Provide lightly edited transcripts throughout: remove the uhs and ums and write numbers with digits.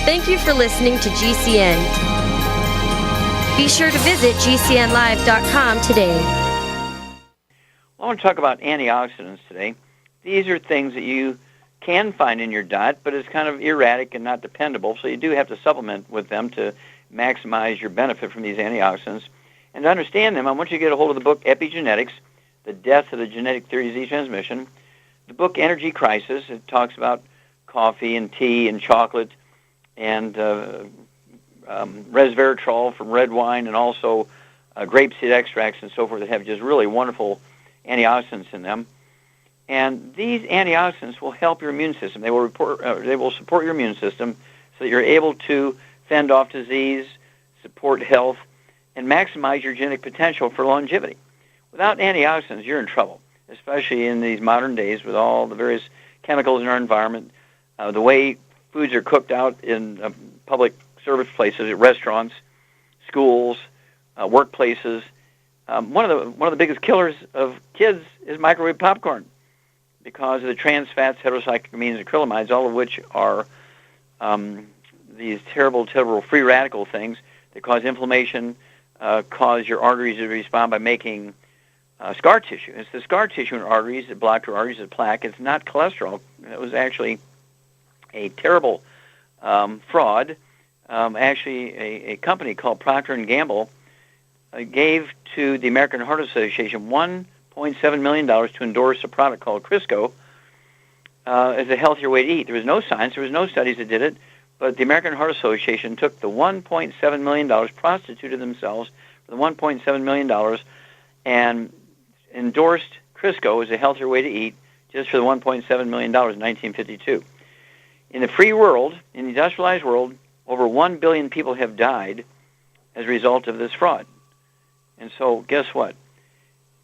Thank you for listening to GCN. Be sure to visit GCNlive.com today. I want to talk about antioxidants today. These are things that you can find in your diet, but it's kind of erratic and not dependable, so you do have to supplement with them to maximize your benefit from these antioxidants. And to understand them, I want you to get a hold of the book Epigenetics, The Death of the Genetic Theory of Disease Transmission, the book Energy Crisis. It talks about coffee and tea and chocolate and resveratrol from red wine, and also grapeseed extracts and so forth that have just really wonderful antioxidants in them. And these antioxidants will help your immune system. They will support your immune system so that you're able to fend off disease, support health, and maximize your genetic potential for longevity. Without antioxidants, you're in trouble, especially in these modern days with all the various chemicals in our environment, the way foods are cooked out in public service places, at restaurants, schools, workplaces. One of the biggest killers of kids is microwave popcorn because of the trans fats, heterocyclamines, and acrylamides, all of which are these terrible free radical things that cause inflammation, cause your arteries to respond by making scar tissue. It's the scar tissue in arteries that block your arteries, the plaque. It's not cholesterol. It was actually a terrible fraud. Actually, a company called Procter & Gamble gave to the American Heart Association $1.7 million to endorse a product called Crisco as a healthier way to eat. There was no science. There was no studies that did it. But the American Heart Association took the $1.7 million, prostituted themselves for the $1.7 million, and endorsed Crisco as a healthier way to eat just for the $1.7 million in 1952. In the free world, in the industrialized world, over 1 billion people have died as a result of this fraud. And so guess what?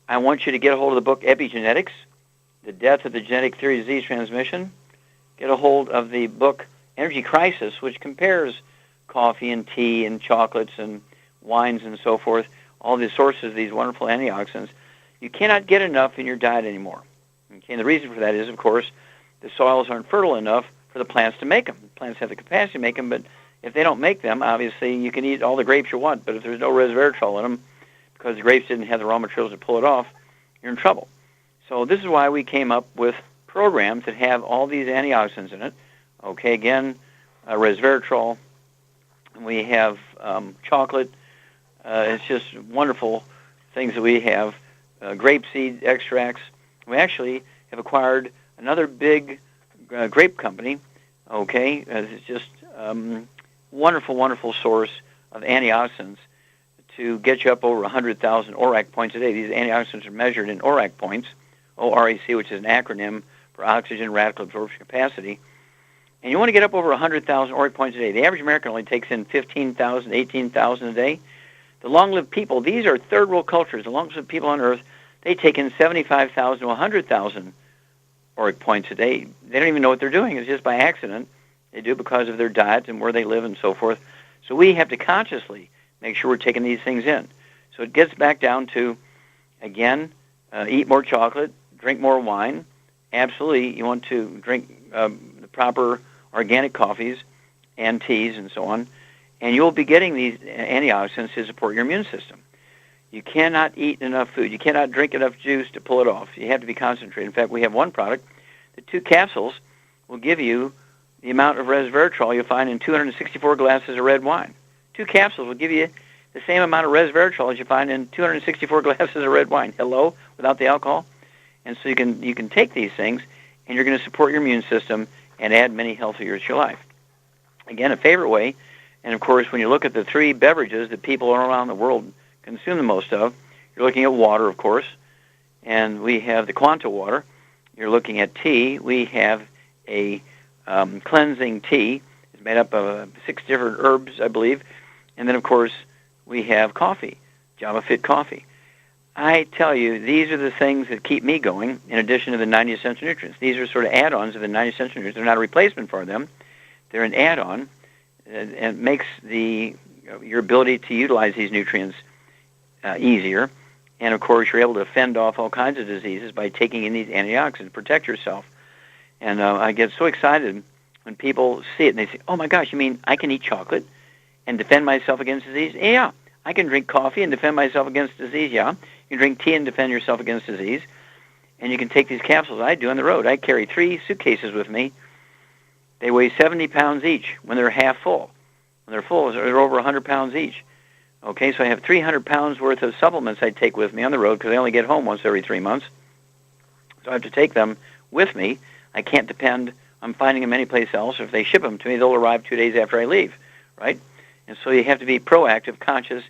I want you to get a hold of the book Epigenetics, The Death of the Genetic Theory of Disease Transmission. Get a hold of the book Energy Crisis, which compares coffee and tea and chocolates and wines and so forth, all the sources of these wonderful antioxidants. You cannot get enough in your diet anymore. Okay? And the reason for that is, of course, the soils aren't fertile enough for the plants to make them. The plants have the capacity to make them, but if they don't make them, obviously you can eat all the grapes you want, but if there's no resveratrol in them, because the grapes didn't have the raw materials to pull it off, you're in trouble. So this is why we came up with programs that have all these antioxidants in it. Okay, again, resveratrol. We have chocolate. It's just wonderful things that we have. Grapeseed extracts. We actually have acquired another big grape company. Okay, it's just wonderful, wonderful source of antioxidants to get you up over 100,000 ORAC points a day. These antioxidants are measured in ORAC points, ORAC, which is an acronym for oxygen radical absorption capacity. And you want to get up over 100,000 ORAC points a day. The average American only takes in 15,000, 18,000 a day. The long-lived people, these are third world cultures. The longest people on Earth, they take in 75,000 to 100,000 ORAC points a day. They don't even know what they're doing. It's just by accident. They do because of their diet and where they live and so forth. So we have to consciously make sure we're taking these things in. So it gets back down to, again, eat more chocolate, drink more wine. Absolutely, you want to drink the proper organic coffees and teas and so on, and you'll be getting these antioxidants to support your immune system. You cannot eat enough food. You cannot drink enough juice to pull it off. You have to be concentrated. In fact, we have one product. The 2 capsules will give you the amount of resveratrol you'll find in 264 glasses of red wine. 2 capsules will give you the same amount of resveratrol as you find in 264 glasses of red wine. Hello, without the alcohol. And so you can take these things, and you're going to support your immune system and add many healthy years to your life. Again, a favorite way, and of course, when you look at the 3 beverages that people all around the world consume the most of, you're looking at water, of course, and we have the Quanta water. You're looking at tea. We have a cleansing tea. It's made up of 6 different herbs, I believe. And then, of course, we have coffee, Java Fit coffee. I tell you, these are the things that keep me going, in addition to the 90 essential nutrients. These are sort of add-ons of the 90 essential nutrients. They're not a replacement for them. They're an add-on, and it makes your ability to utilize these nutrients easier. And, of course, you're able to fend off all kinds of diseases by taking in these antioxidants, protect yourself. And I get so excited when people see it and they say, oh my gosh, you mean I can eat chocolate and defend myself against disease? Yeah. I can drink coffee and defend myself against disease. Yeah. You can drink tea and defend yourself against disease. And you can take these capsules I do on the road. I carry 3 suitcases with me. They weigh 70 pounds each when they're half full. When they're full, they're over 100 pounds each. Okay, so I have 300 pounds worth of supplements I take with me on the road because I only get home once every 3 months. So I have to take them with me. I can't depend on finding them anyplace else. If they ship them to me, they'll arrive 2 days after I leave, right? And so you have to be proactive, conscious.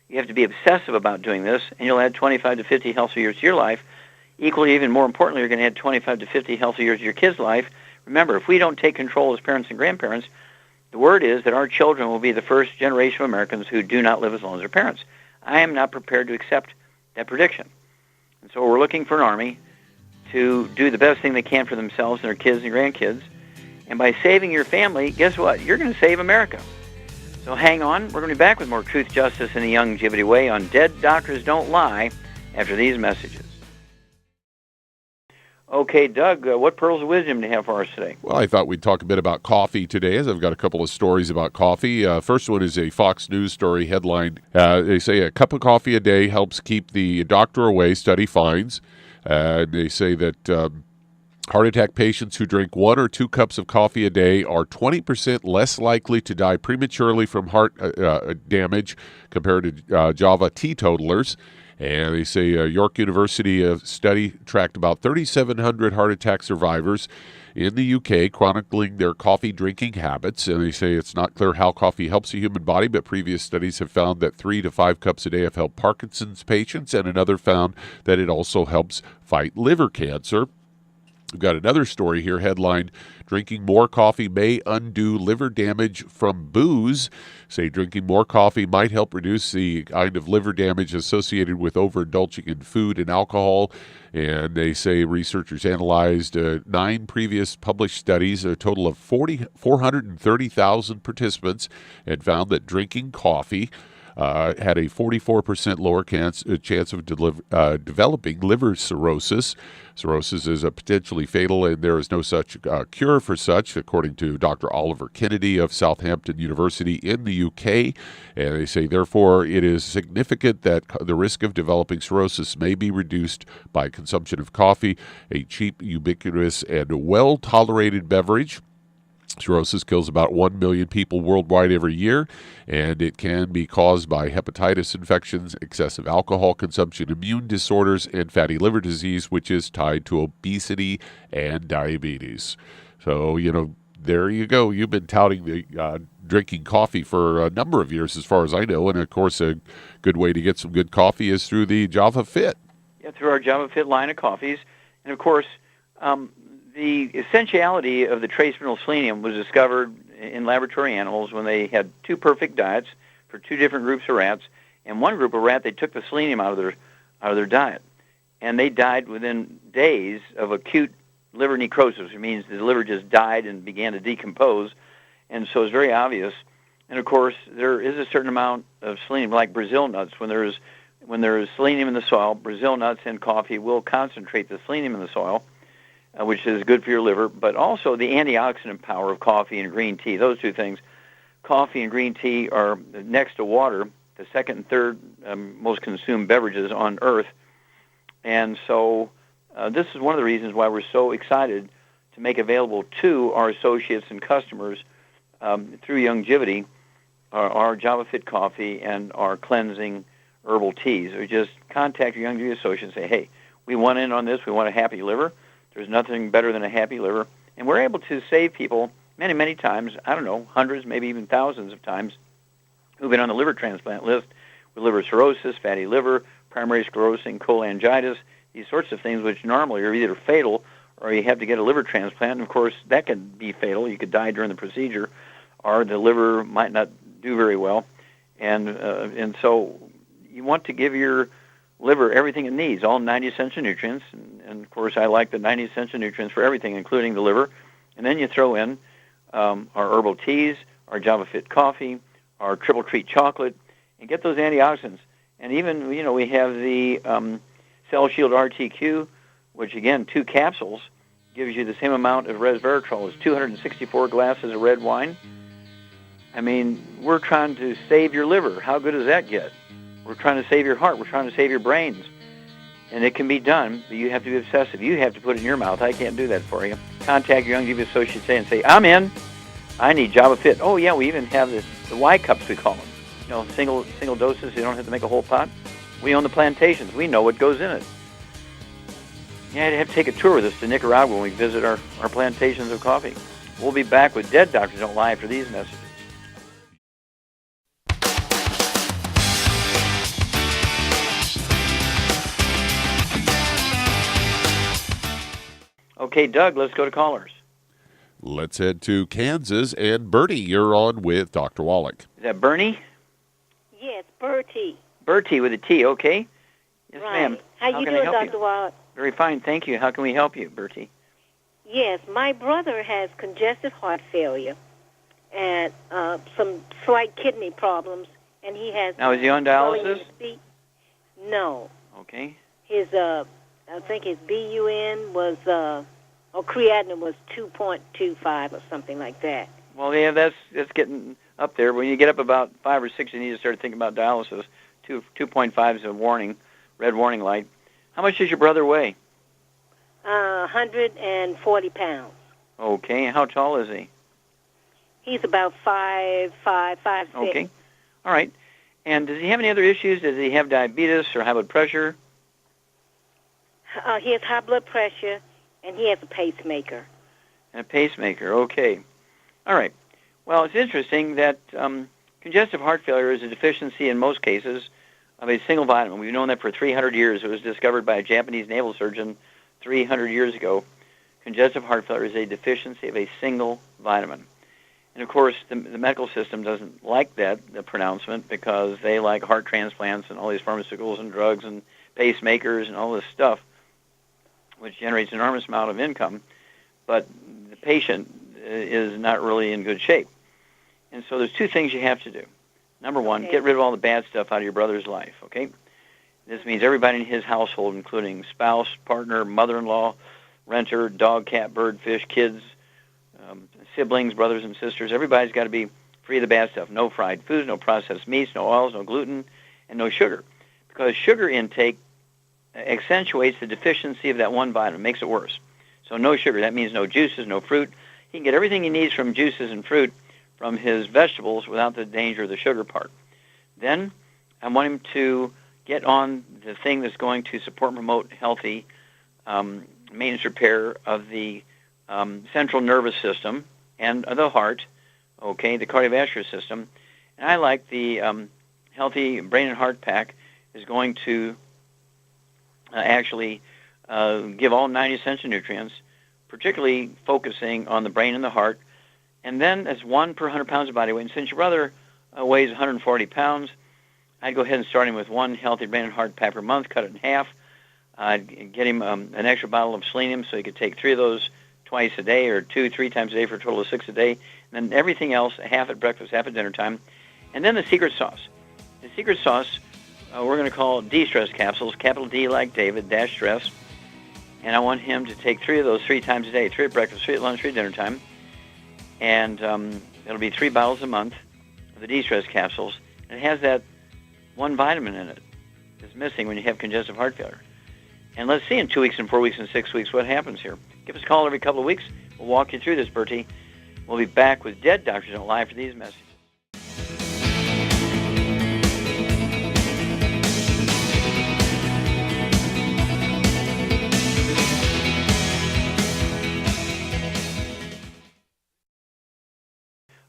You have to be obsessive about doing this, and you'll add 25 to 50 healthy years to your life. Equally, even more importantly, you're going to add 25 to 50 healthy years to your kids' life. Remember, if we don't take control as parents and grandparents, the word is that our children will be the first generation of Americans who do not live as long as their parents. I am not prepared to accept that prediction. And so we're looking for an army to do the best thing they can for themselves and their kids and grandkids. And by saving your family, guess what? You're going to save America. So hang on. We're going to be back with more Truth, Justice, and the Longevity Way on Dead Doctors Don't Lie after these messages. Okay, Doug, what pearls of wisdom do you have for us today? Well, I thought we'd talk a bit about coffee today, as I've got a couple of stories about coffee. First one is a Fox News story headline. They say a cup of coffee a day helps keep the doctor away, study finds. They say that heart attack patients who drink 1 or 2 cups of coffee a day are 20% less likely to die prematurely from heart damage compared to Java teetotalers. And they say York University study tracked about 3,700 heart attack survivors in the UK chronicling their coffee drinking habits. And they say it's not clear how coffee helps the human body, but previous studies have found that 3 to 5 cups a day have helped Parkinson's patients, and another found that it also helps fight liver cancer. We've got another story here, headlined, drinking more coffee may undo liver damage from booze. Say drinking more coffee might help reduce the kind of liver damage associated with overindulging in food and alcohol. And they say researchers analyzed 9 previous published studies, a total of 430,000 participants, and found that drinking coffee had a 44% lower chance of developing liver cirrhosis. Cirrhosis is potentially fatal, and there is no such cure for such, according to Dr. Oliver Kennedy of Southampton University in the UK. And they say, therefore, it is significant that the risk of developing cirrhosis may be reduced by consumption of coffee, a cheap, ubiquitous, and well-tolerated beverage. Cirrhosis kills about 1 million people worldwide every year, and it can be caused by hepatitis infections, excessive alcohol consumption, immune disorders, and fatty liver disease, which is tied to obesity and diabetes. So, there you go. You've been touting the drinking coffee for a number of years, as far as I know, and of course a good way to get some good coffee is through the Java Fit. Yeah, through our Java Fit line of coffees. And of course, the essentiality of the trace mineral selenium was discovered in laboratory animals when they had 2 perfect diets for 2 different groups of rats. And one group of rat, they took the selenium out of their diet, and they died within days of acute liver necrosis, which means the liver just died and began to decompose. And so it's very obvious. And of course, there is a certain amount of selenium, like Brazil nuts. When there is selenium in the soil, Brazil nuts and coffee will concentrate the selenium in the soil, which is good for your liver, but also the antioxidant power of coffee and green tea. Those 2 things, coffee and green tea, are next to water, the second and third most consumed beverages on Earth. And so this is one of the reasons why we're so excited to make available to our associates and customers through Longevity our Java Fit coffee and our cleansing herbal teas. Or just contact your Longevity associate and say, hey, we want in on this. We want a happy liver. There's nothing better than a happy liver. And we're able to save people many, many times, I don't know, hundreds, maybe even thousands of times, who've been on the liver transplant list with liver cirrhosis, fatty liver, primary sclerosing cholangitis, these sorts of things which normally are either fatal or you have to get a liver transplant. And, of course, that can be fatal. You could die during the procedure, or the liver might not do very well. And so you want to give your liver everything it needs, all 90 essential nutrients. And of course, I like the 90 essential nutrients for everything, including the liver. And then you throw in our herbal teas, our Java Fit coffee, our triple treat chocolate, and get those antioxidants. And even, we have the Cell Shield RTQ, which, again, 2 capsules gives you the same amount of resveratrol as 264 glasses of red wine. I mean, we're trying to save your liver. How good does that get? We're trying to save your heart. We're trying to save your brains. And it can be done, but you have to be obsessive. You have to put it in your mouth. I can't do that for you. Contact your Youngevity associate today and say, I'm in. I need Java Fit. Oh, yeah, we even have the Y cups, we call them. You know, single doses. You don't have to make a whole pot. We own the plantations. We know what goes in it. Yeah, you have to take a tour with us to Nicaragua when we visit our plantations of coffee. We'll be back with Dead Doctors Don't Lie after these messages. Okay, Doug, let's go to callers. Let's head to Kansas. And Bertie, you're on with Dr. Wallach. Is that Bernie? Yes, Bertie. Bertie with a T, okay. Yes, right. ma'am. How you doing, Dr. Wallach? Very fine, thank you. How can we help you, Bertie? Yes, my brother has congestive heart failure and some slight kidney problems, and he has... Now, is he on dialysis? No. Okay. His, I think his BUN was, or creatinine was 2.25 or something like that. Well, yeah, that's getting up there. When you get up about 5 or 6, you need to start thinking about dialysis. 2.5 is a warning, red warning light. How much does your brother weigh? 140 pounds. Okay, how tall is he? He's about 5'6". Okay, all right. And does he have any other issues? Does he have diabetes or high blood pressure? He has high blood pressure, and he has a pacemaker. And a pacemaker, okay. All right. Well, it's interesting that congestive heart failure is a deficiency in most cases of a single vitamin. We've known that for 300 years. It was discovered by a Japanese naval surgeon 300 years ago. Congestive heart failure is a deficiency of a single vitamin. And, of course, the medical system doesn't like that, the pronouncement, because they like heart transplants and all these pharmaceuticals and drugs and pacemakers and all this stuff, which generates an enormous amount of income. But the patient is not really in good shape. And so there's two things you have to do. Number one, get rid of all the bad stuff out of your brother's life, okay? This means everybody in his household, including spouse, partner, mother-in-law, renter, dog, cat, bird, fish, kids, siblings, brothers and sisters. Everybody's got to be free of the bad stuff. No fried foods, no processed meats, no oils, no gluten, and no sugar. Because sugar intake accentuates the deficiency of that one vitamin, makes it worse. So no sugar. That means no juices, no fruit. He can get everything he needs from juices and fruit from his vegetables without the danger of the sugar part. Then I want him to get on the thing that's going to support and promote healthy maintenance repair of the central nervous system and the heart, okay, the cardiovascular system. And I like the Healthy Brain and Heart Pack is going to actually give all 90 essential nutrients, particularly focusing on the brain and the heart. And then as 1 per 100 pounds of body weight. And since your brother weighs 140 pounds, I'd go ahead and start him with 1 Healthy Brain and Heart Pack per month, cut it in half. I'd get him an extra bottle of selenium so he could take 3 of those twice a day or 2-3 times a day for a total of 6 a day. And then everything else, half at breakfast, half at dinner time. And then the secret sauce. The secret sauce we're going to call D-stress capsules, capital D like David, dash stress. And I want him to take 3 of those 3 times a day, 3 at breakfast, 3 at lunch, 3 at dinner time. And it'll be 3 bottles a month of the D-stress capsules. And it has that one vitamin in it that's missing when you have congestive heart failure. And let's see in 2 weeks and 4 weeks and 6 weeks what happens here. Give us a call every couple of weeks. We'll walk you through this, Bertie. We'll be back with Dead Doctors Don't Lie for these messages.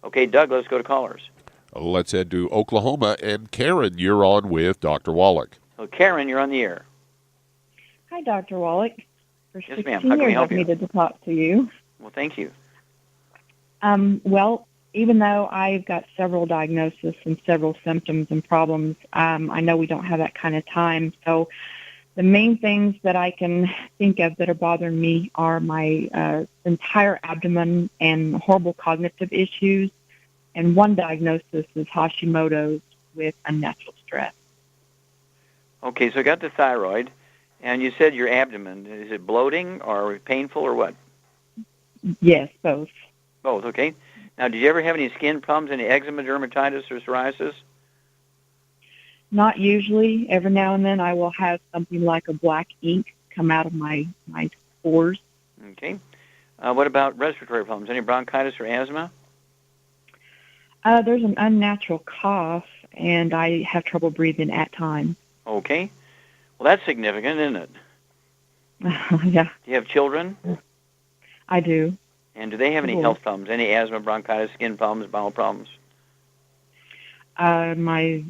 Okay, Doug, let's go to callers. Let's head to Oklahoma. And Karen, you're on with Dr. Wallach. So, Karen, you're on the air. Hi, Dr. Wallach. For Yes, 16 ma'am. How can we years, help I've you? needed to talk to you. Well, thank you. Well, even though I've got several diagnoses and several symptoms and problems, I know we don't have that kind of time. So the main things that I can think of that are bothering me are my entire abdomen and horrible cognitive issues. And one diagnosis is Hashimoto's with unnatural stress. Okay, so I got the thyroid, and you said your abdomen. Is it bloating or painful or what? Yes, both. Both, okay. Now, did you ever have any skin problems, any eczema, dermatitis, or psoriasis? Not usually. Every now and then I will have something like a black ink come out of my pores. Okay. What about respiratory problems? Any bronchitis or asthma? There's an unnatural cough, and I have trouble breathing at times. Okay. Well, that's significant, isn't it? Yeah, Do you have children? I do. And do they have any health problems? Any asthma, bronchitis, skin problems, bowel problems? My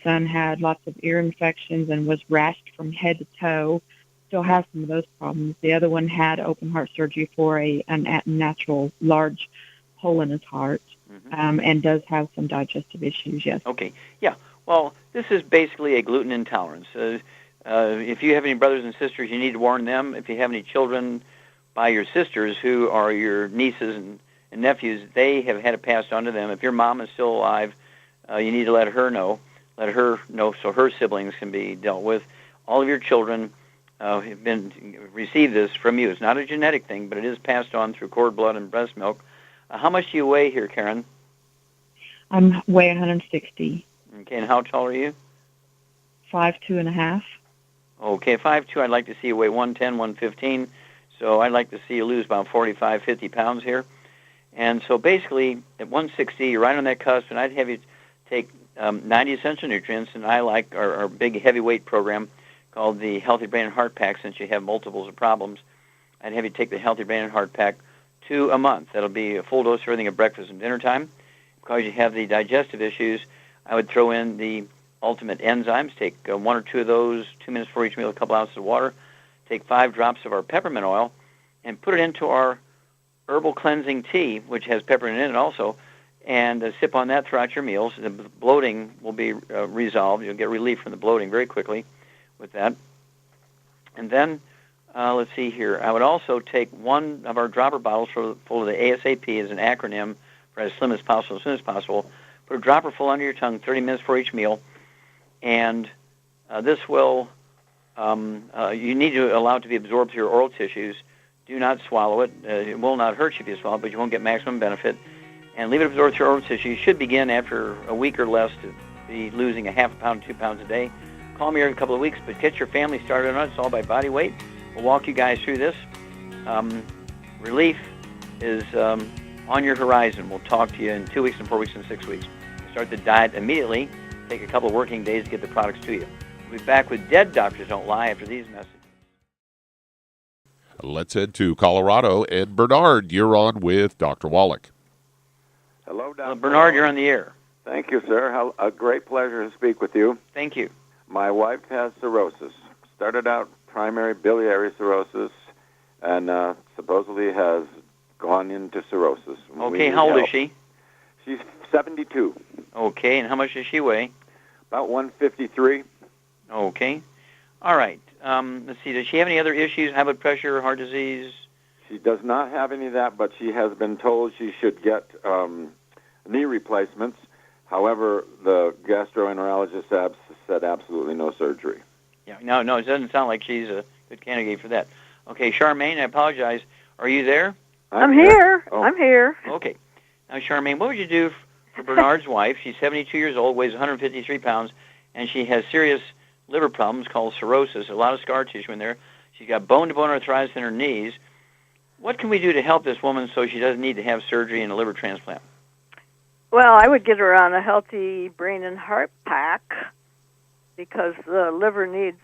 son had lots of ear infections and was rashed from head to toe. Still has some of those problems. The other one had open heart surgery for an unnatural large hole in his heart, and does have some digestive issues, yes. Okay, yeah. Well, this is basically a gluten intolerance. If you have any brothers and sisters, you need to warn them. If you have any children by your sisters who are your nieces and nephews, they have had it passed on to them. If your mom is still alive, you need to let her know so her siblings can be dealt with. All of your children have received this from you. It's not a genetic thing, but it is passed on through cord blood and breast milk. How much do you weigh here, Karen? I'm weigh 160. Okay, and how tall are you? 5'2.5". Okay, 5'2". I'd like to see you weigh 110, 115. So I'd like to see you lose about 45, 50 pounds here. And so basically, at 160, you're right on that cusp, and I'd have you take 90 essential nutrients, and I like our big heavyweight program called the Healthy Brain and Heart Pack, since you have multiples of problems. I'd have you take the Healthy Brain and Heart Pack 2 a month. That'll be a full dose of everything at breakfast and dinner time. Because you have the digestive issues, I would throw in the Ultimate Enzymes. Take 1 or 2 of those, 2 minutes for each meal, a couple ounces of water. Take 5 drops of our peppermint oil and put it into our herbal cleansing tea, which has peppermint in it also, and sip on that throughout your meals. The bloating will be resolved. You'll get relief from the bloating very quickly with that. And then, let's see here. I would also take 1 of our dropper bottles full of the ASAP as an acronym for as slim as possible, as soon as possible. Put a dropper full under your tongue 30 minutes for each meal. And this will, you need to allow it to be absorbed through your oral tissues. Do not swallow it. It will not hurt you if you swallow it, but you won't get maximum benefit. And leave it absorbed through your oral tissue. You should begin after a week or less to be losing a half a pound, 2 pounds a day. Call me every couple of weeks, but get your family started on it. It's all by body weight. We'll walk you guys through this. Relief is on your horizon. We'll talk to you in 2 weeks and 4 weeks and 6 weeks. Start the diet immediately. Take a couple of working days to get the products to you. We'll be back with Dead Doctors Don't Lie after these messages. Let's head to Colorado. Ed Bernard, you're on with Dr. Wallach. Hello, Dr. Bernard, you're on the air. Thank you, sir. A great pleasure to speak with you. Thank you. My wife has cirrhosis. Started out primary biliary cirrhosis, and supposedly has gone into cirrhosis. Okay, how old is she? She's 72. Okay, and how much does she weigh? About 153. Okay. All right. Let's see. Does she have any other issues? High blood pressure, heart disease? She does not have any of that, but she has been told she should get knee replacements. However, the gastroenterologist said absolutely no surgery. Yeah. No, it doesn't sound like she's a good candidate for that. Okay, Charmaine, I apologize. Are you there? I'm here. Oh. I'm here. Okay. Now, Charmaine, what would you do for Bernard's wife? She's 72 years old, weighs 153 pounds, and she has serious liver problems called cirrhosis, a lot of scar tissue in there. She's got bone-to-bone arthritis in her knees. What can we do to help this woman so she doesn't need to have surgery and a liver transplant? Well, I would get her on a healthy brain and heart pack because the liver needs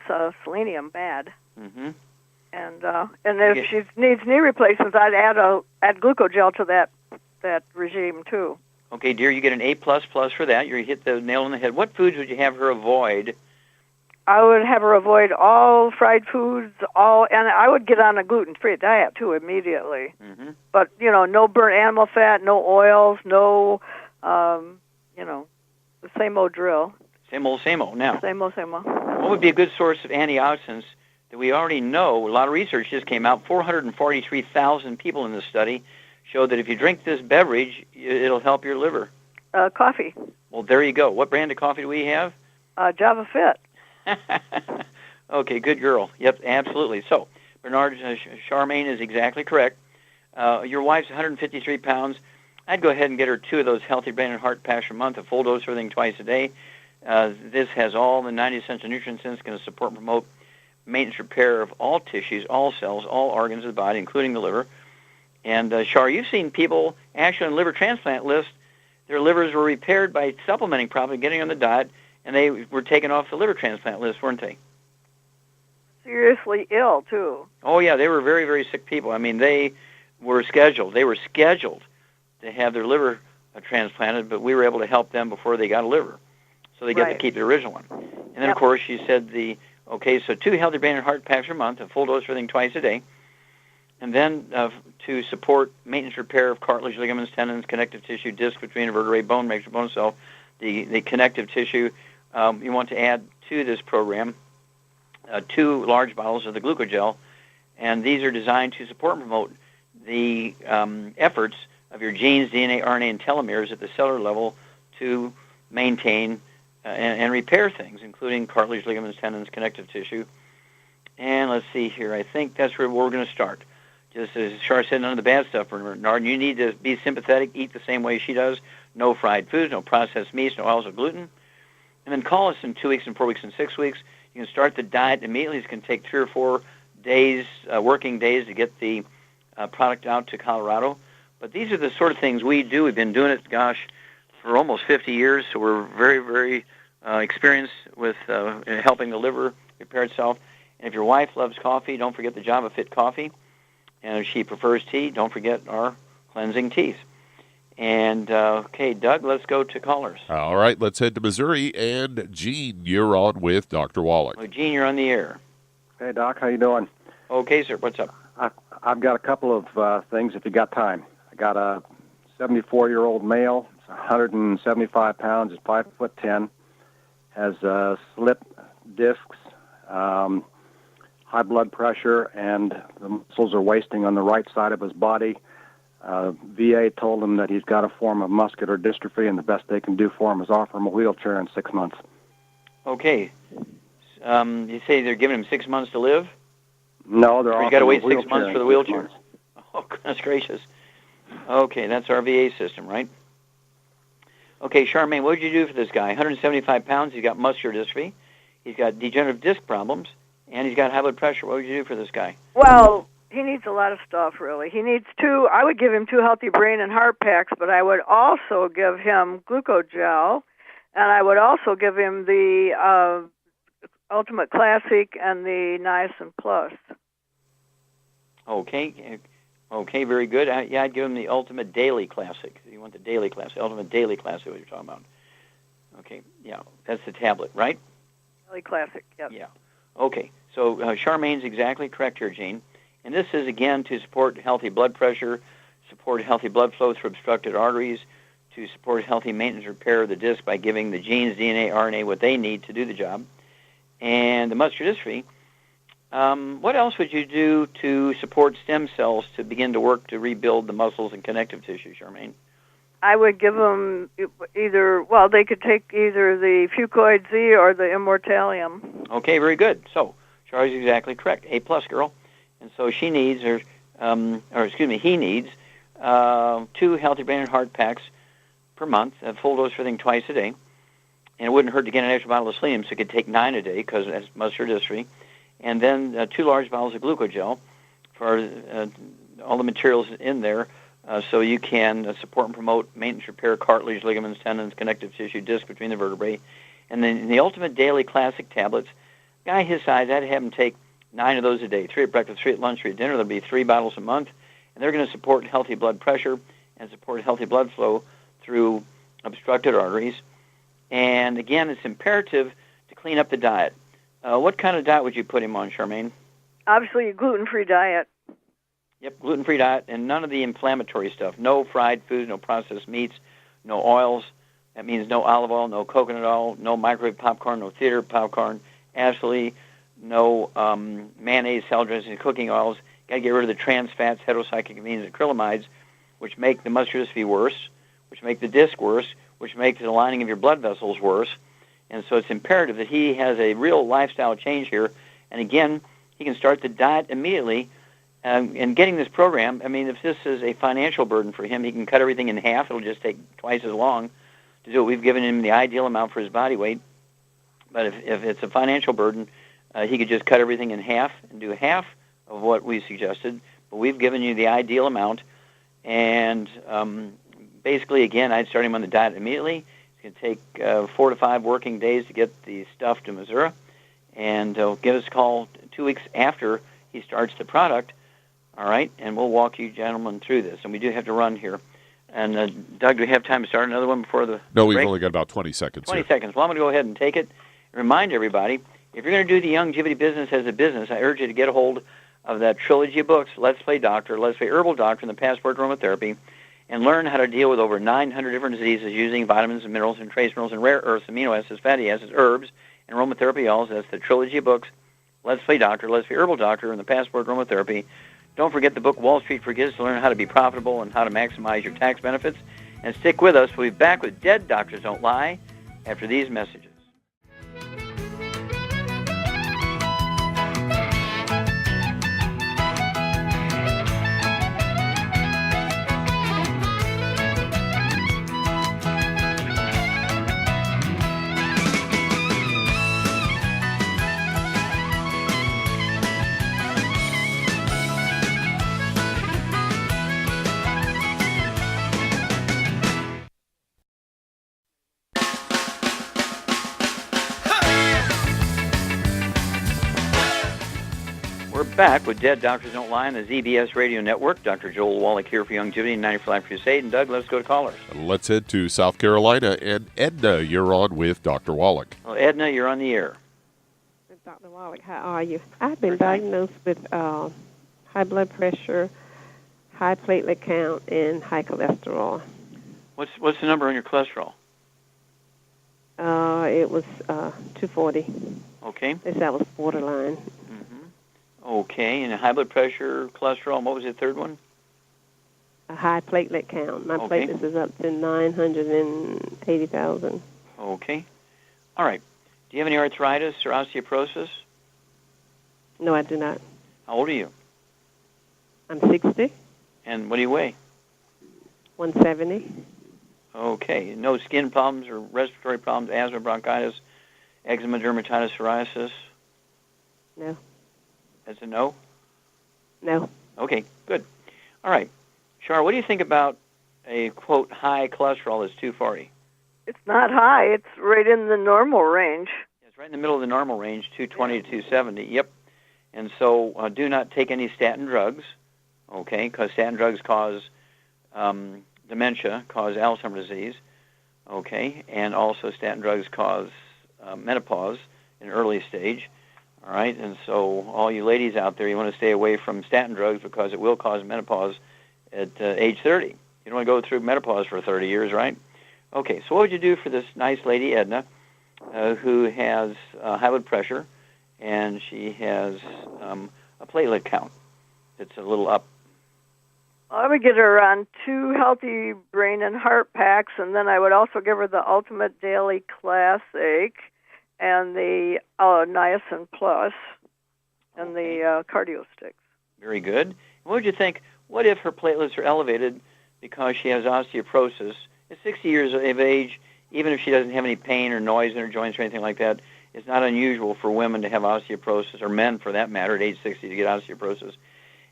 selenium bad. Mm-hmm. And if she needs knee replacements, I'd add glucogel to that regime too. Okay, dear, you get an A++ for that. You hit the nail on the head. What foods would you have her avoid? I would have her avoid all fried foods, and I would get on a gluten-free diet too immediately. Mm-hmm. But no burnt animal fat, no oils, no, the same old drill. Same old. Now, Same old. what would be a good source of antioxidants that we already know? A lot of research just came out. 443,000 people in this study showed that if you drink this beverage, it'll help your liver. Coffee. Well, there you go. What brand of coffee do we have? Java Fit. Okay, good girl. Yep, absolutely. So, Bernard, Charmaine is exactly correct. Your wife's 153 pounds. I'd go ahead and get her 2 of those Healthy Brain and Heart Packs a month, a full dose of everything twice a day. This has all the 90 essential nutrients in it. It's going to support and promote maintenance repair of all tissues, all cells, all organs of the body, including the liver. And, Shar, you've seen people actually on the liver transplant list, their livers were repaired by supplementing properly, getting on the diet, and they were taken off the liver transplant list, weren't they? Seriously ill, too. Oh, yeah, they were very, very sick people. I mean, they were scheduled. They were scheduled to have their liver transplanted, but we were able to help them before they got a liver. So they got to keep the original one. And then, of course, you said so 2 Healthy Brain and Heart Packs a month, a full dose of everything twice a day. And then to support maintenance repair of cartilage, ligaments, tendons, connective tissue, disc between vertebrae, bone, makes your bone cell, the connective tissue, you want to add to this program 2 large bottles of the glucogel. And these are designed to support and promote the efforts of your genes, DNA, RNA, and telomeres at the cellular level to maintain and repair things, including cartilage, ligaments, tendons, connective tissue. And let's see here. I think that's where we're going to start. Just as Char said, none of the bad stuff, Bernard. You need to be sympathetic, eat the same way she does. No fried foods, no processed meats, no oils or gluten. And then call us in 2 weeks and 4 weeks and 6 weeks. You can start the diet immediately. It's going to take 3 or 4 days, working days, to get the product out to Colorado. But these are the sort of things we do. We've been doing it, for almost 50 years, so we're very, very experienced with helping the liver repair itself. And if your wife loves coffee, don't forget the Java Fit coffee. And if she prefers tea, don't forget our cleansing teas. And, okay, Doug, let's go to callers. All right, let's head to Missouri. And Gene, you're on with Dr. Wallach. Well, Gene, you're on the air. Hey, Doc, how you doing? Okay, sir, what's up? I've got a couple of things if you got time. I got a 74-year-old male, 175 pounds, is 5'10", has slip discs, high blood pressure, and the muscles are wasting on the right side of his body. VA told him that he's got a form of muscular dystrophy, and the best they can do for him is offer him a wheelchair in 6 months. Okay. You say they're giving him 6 months to live? No, they're offering you got to wait a 6 months for the wheelchair. Oh, goodness gracious. Okay, that's our VA system, right? Okay, Charmaine, what did you do for this guy? 175 pounds, he's got muscular dystrophy, he's got degenerative disc problems, and he's got high blood pressure. What would you do for this guy? Well, he needs a lot of stuff, really. He needs I would give him 2 Healthy Brain and Heart Packs, but I would also give him glucogel, and I would also give him the Ultimate Classic and the Niacin Plus. Okay, very good. I'd give him the Ultimate Daily Classic. You want the Daily Classic, Ultimate Daily Classic, what you're talking about. Okay, yeah, that's the tablet, right? Daily Classic, yep. Yeah. Okay, so Charmaine's exactly correct here, Gene. And this is, again, to support healthy blood pressure, support healthy blood flow through obstructed arteries, to support healthy maintenance repair of the disc by giving the genes, DNA, RNA, what they need to do the job. And the muscular dystrophy, what else would you do to support stem cells to begin to work to rebuild the muscles and connective tissue, Charmaine? I would give them they could take either the Fucoid Z or the Immortalium. Okay, very good. So, Charlie's exactly correct. A+ girl. And so he needs 2 Healthy Brain and Heart Packs per month, a full dose for everything twice a day. And it wouldn't hurt to get an extra bottle of selenium, so he could take 9 a day because that's muscular dystrophy. And then 2 large bottles of glucogel for all the materials in there, so you can support and promote maintenance repair, cartilage, ligaments, tendons, connective tissue, disc between the vertebrae. And then the Ultimate Daily Classic tablets, guy his size, I'd have him take 9 of those a day, 3 at breakfast, 3 at lunch, 3 at dinner. There'll be 3 bottles a month. And they're going to support healthy blood pressure and support healthy blood flow through obstructed arteries. And again, it's imperative to clean up the diet. What kind of diet would you put him on, Charmaine? Obviously, a gluten-free diet. Yep, gluten-free diet and none of the inflammatory stuff. No fried foods, no processed meats, no oils. That means no olive oil, no coconut oil, no microwave popcorn, no theater popcorn. Absolutely no mayonnaise, salad dressing, cooking oils. Got to get rid of the trans fats, heterocyclamines, and acrylamides, which make the muscular dystrophy worse, which make the disc worse, which make the lining of your blood vessels worse. And so it's imperative that he has a real lifestyle change here. And again, he can start the diet immediately And getting this program, I mean, if this is a financial burden for him, he can cut everything in half. It'll just take twice as long to do it. We've given him the ideal amount for his body weight. But if it's a financial burden, he could just cut everything in half and do half of what we suggested. But we've given you the ideal amount. And basically, again, I'd start him on the diet immediately. It's going to take 4 to 5 working days to get the stuff to Missouri. And give us a call 2 weeks after he starts the product. All right, and we'll walk you gentlemen through this. And we do have to run here. And, Doug, do we have time to start another one before the No, break? we've only got about 20 seconds 20 here. seconds. Well, I'm going to go ahead and take it. Remind everybody, if you're going to do the longevity business as a business, I urge you to get a hold of that trilogy of books, Let's Play Doctor, Let's Play Herbal Doctor, and the Passport to Aromatherapy, and learn how to deal with over 900 different diseases using vitamins and minerals and trace minerals and rare earths, amino acids, fatty acids, herbs, and aromatherapy oils. That's the trilogy of books, Let's Play Doctor, Let's Play Herbal Doctor, and the Passport to Aromatherapy. Don't forget the book Wall Street Forgets to learn how to be profitable and how to maximize your tax benefits. And stick with us. We'll be back with Dead Doctors Don't Lie after these messages. We're back with Dead Doctors Don't Lie on the ZBS Radio Network. Dr. Joel Wallach here for Longevity and 90 for Life Crusade. And, Doug, let's go to callers. Let's head to South Carolina. And Edna, you're on with Dr. Wallach. Well, Edna, you're on the air. Dr. Wallach, how are you? I've been diagnosed with high blood pressure, high platelet count, and high cholesterol. What's the number on your cholesterol? It was 240. Okay. They said I was borderline. Okay, and high blood pressure, cholesterol, and what was the third one? A high platelet count. My Okay. platelets is up to 980,000. Okay. All right. Do you have any arthritis or osteoporosis? No, I do not. How old are you? I'm 60, And what do you weigh? 170. Okay. No skin problems or respiratory problems, asthma, bronchitis, eczema, dermatitis, psoriasis? No. That's a no? No. Okay, good. All right. Char, what do you think about a, quote, high cholesterol that's 240? It's not high. It's right in the normal range. It's right in the middle of the normal range, 220 to 270. Yep. And so do not take any statin drugs, okay, because statin drugs cause dementia, cause Alzheimer's disease, okay, and also statin drugs cause menopause in early stage. All right, and so all you ladies out there, you want to stay away from statin drugs because it will cause menopause at age 30. You don't want to go through menopause for 30 years, right? Okay, so what would you do for this nice lady, Edna, who has high blood pressure, and she has a platelet count that's a little up? I would get her on 2 healthy brain and heart packs, and then I would also give her the Ultimate Daily Classic and the Niacin Plus and the Cardio Sticks. Very good. What would you think, what if her platelets are elevated because she has osteoporosis? At 60 years of age, even if she doesn't have any pain or noise in her joints or anything like that, it's not unusual for women to have osteoporosis, or men for that matter, at age 60 to get osteoporosis.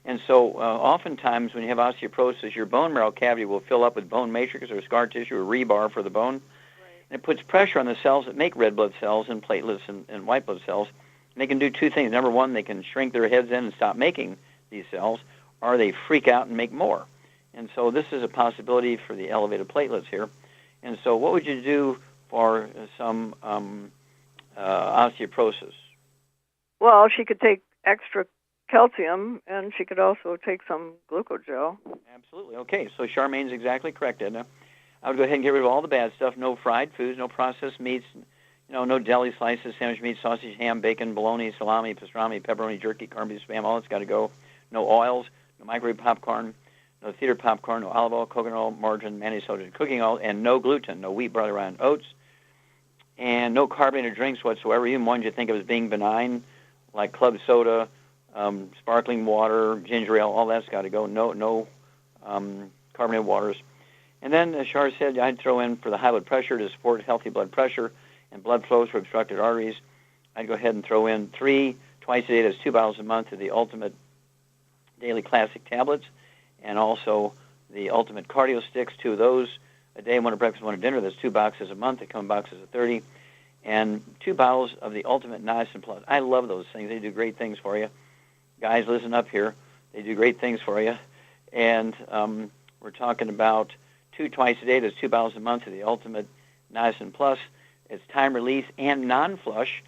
And so oftentimes when you have osteoporosis, your bone marrow cavity will fill up with bone matrix or scar tissue or rebar for the bone. And it puts pressure on the cells that make red blood cells and platelets and white blood cells. And they can do 2 things. Number one, they can shrink their heads in and stop making these cells, or they freak out and make more. And so this is a possibility for the elevated platelets here. And so what would you do for some osteoporosis? Well, she could take extra calcium, and she could also take some glucogel. Absolutely. Okay, so Charmaine's exactly correct, Edna. I would go ahead and get rid of all the bad stuff. No fried foods, no processed meats, no deli slices, sandwich meat, sausage, ham, bacon, bologna, salami, pastrami, pepperoni, jerky, corned beef, spam. All that's got to go. No oils, no microwave popcorn, no theater popcorn, no olive oil, coconut oil, margarine, mayonnaise, soda, cooking oil, and no gluten, no wheat, barley, rye, and oats, and no carbonated drinks whatsoever, even ones you think of as being benign, like club soda, sparkling water, ginger ale, all that's got to go. No carbonated waters. And then, as Shar said, I'd throw in for the high blood pressure to support healthy blood pressure and blood flows for obstructed arteries. I'd go ahead and throw in 3 twice a day. That's 2 bottles a month of the Ultimate Daily Classic tablets, and also the Ultimate Cardio Sticks, 2 of those a day, 1 at breakfast, 1 at dinner. That's 2 boxes a month. They come in boxes of 30. And 2 bottles of the Ultimate Niacin Plus. I love those things. They do great things for you. Guys, listen up here. They do great things for you. And we're talking about 2 twice a day. That's 2 bottles a month of the Ultimate Niacin Plus. It's time release and non-flush.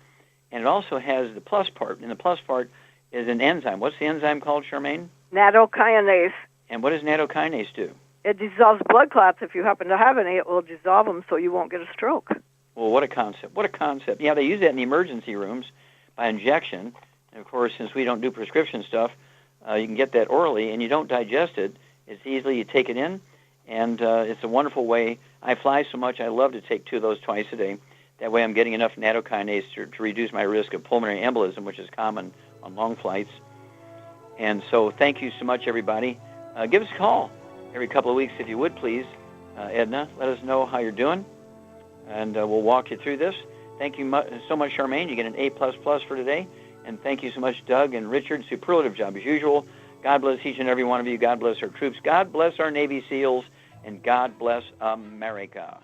And it also has the plus part. And the plus part is an enzyme. What's the enzyme called, Charmaine? Nattokinase. And what does nattokinase do? It dissolves blood clots. If you happen to have any, it will dissolve them so you won't get a stroke. Well, what a concept. What a concept. Yeah, they use that in the emergency rooms by injection. And, of course, since we don't do prescription stuff, you can get that orally, and you don't digest it. It's easily, you take it in, and it's a wonderful way. I fly so much, I love to take 2 of those twice a day. That way I'm getting enough nattokinase to reduce my risk of pulmonary embolism, which is common on long flights. And so thank you so much, everybody. Give us a call every couple of weeks, if you would, please. Edna, let us know how you're doing, and we'll walk you through this. Thank you so much, Charmaine. You get an A++ for today. And thank you so much, Doug and Richard. Superlative job as usual. God bless each and every one of you. God bless our troops. God bless our Navy SEALs. And God bless America.